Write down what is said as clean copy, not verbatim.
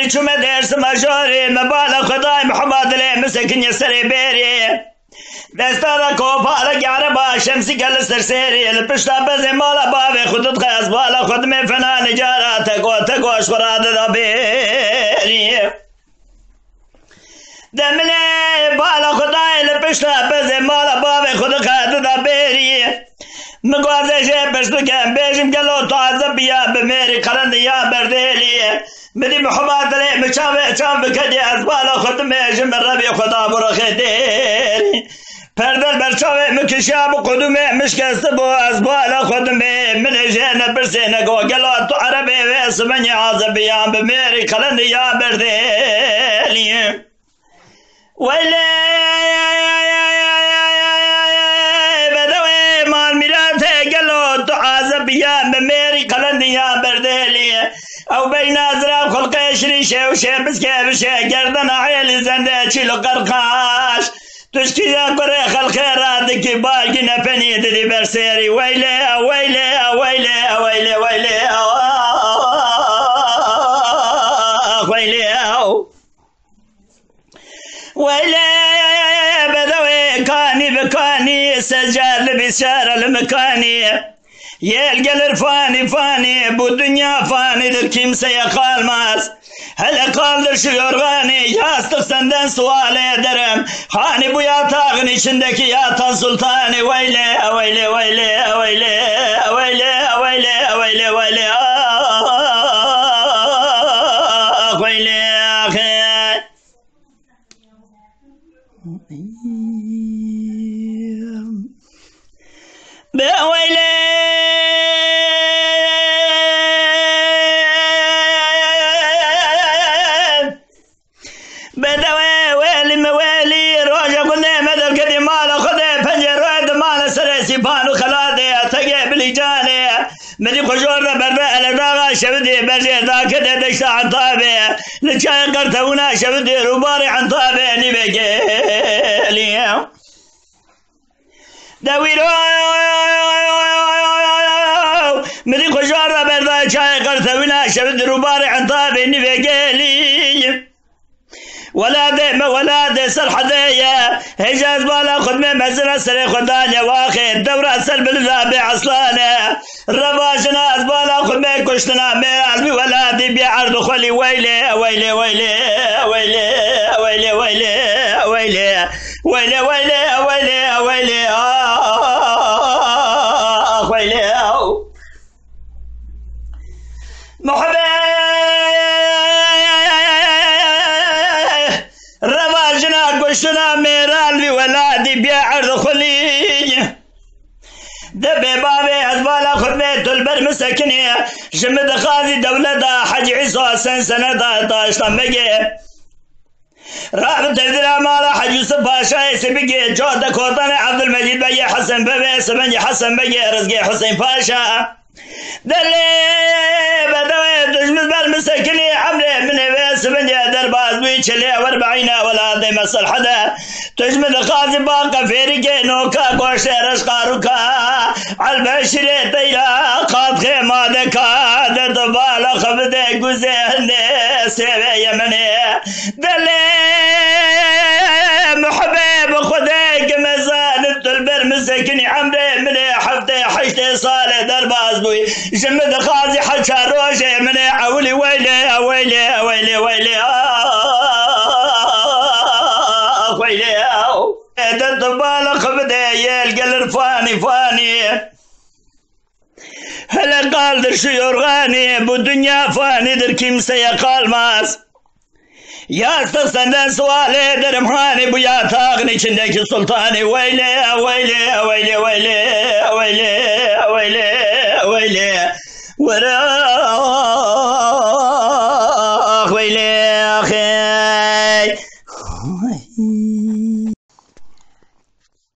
چومه درس مجاری مبالا خدای محمد لی مسکن یسری بیری دستارا کوپارا گیاره با شمسی گل سرسری لپشتا بزی مالا باوی خودت خیز بالا خود می فنا نجارا تکوش براد دا بیری دمنی بالا خدای لپشتا بزی مالا باوی خود خیز دا بیری مگوازش پشتو کم بیشم گلو تازه بیا بمیری قرند یا بردیلی بدي محمد لي مشاوي شام بكدي أزبال خد ميجم الربي خدا برخدير پردل برشاوي مكشاب قدومي مشكست بو أزبال خد من جينا برسينا قلات عربي ويسمني عزبيان بميري قلند يا برديلي ويلي بدوي مال ميراته قلات عزبيان بميري قلند يا برديلي او بين ازرق خلق شريشه وشي بسكي بشي گردن عيل زنده چيلو قرقاش تشكي يا بري خلق رادك باقي نفني دي برسيري ويلي ويلي ويلي ويلي ويلي ويلي ويلي بدوي كاني بكاني سجاد بشار المكاني يلقى الفاني فاني بو الدنيا فاني در كيمسة يقال ماس هلا قال در شيور غاني ياستق سندن سوالي درم خاني بو يا تاغني شندك يا تا سلطاني ويلي ويلي ويلي ويلي ويلي ويلي ويلي ويلي ويلي اخي ويلي بدوي ويلي مويلي روجا قلنا مدر كدي مالا خذي فنجر رد مالا سرسي بانو خلادي تقي بلجاني مدي خجورنا برا الراغا شبدي برجي ذاك دشتا عن طابي لجاي قرتونا شبدي رباري عن طابي نبقي دويرو مدي خجورنا برا جاي قرتونا شبدي رباري عن طابي نبقي ولاد سرح ذيا هجاز بالا خد من مزنا سري خدانيا واخي الدورة سلب الزابي عصلانة رباشنا بالا خد من كشتنا مي ولادي بيعرض خلي ويلي ويلي ويلي ويلي ويلي ويلي ويلي ويلي ويلي ويلي ويلي ويلي محبي رواجنا قشنا ميرال في ولادي بيعرض خلي دبي بابي أزبالا خربيت البر مسكني جمد خاذي دولة حج عيسى سنة داشتان بقي رابط تبديل مالا حج يوسف باشا يسبقي جودة كوطاني عبد المجيد بقي حسن بابي سبني حسن بقي رزقي حسين باشا دلي بدوي تجمد بالمسكني عمري من بيس بني درباز بيشلي و40 ولاد مسل حدا تجمد قاضي باقة فيريكي نوكا قوشي رشقاروكا عالبشري تيلا قاد خيما دكا دردبالا خبدي قوزي سيبي يمني دلي محبيب خديك مزان البر مسكني عمري من حفتي حشتي صالح درباز بوي جمد خازي حشا روشي من عولي ويلي ويلي ويلي ويلي ويلي دردبالا خبدي يلقى الرفاني فاني هلا قال در شيور غاني بو دنيا فاني در كيمسة يقال ماس Yastık senden sual ederim hani bu yatağın içindeki sultanı. Veyle veyle veyle veyle veyle veyle veyle veyle veyle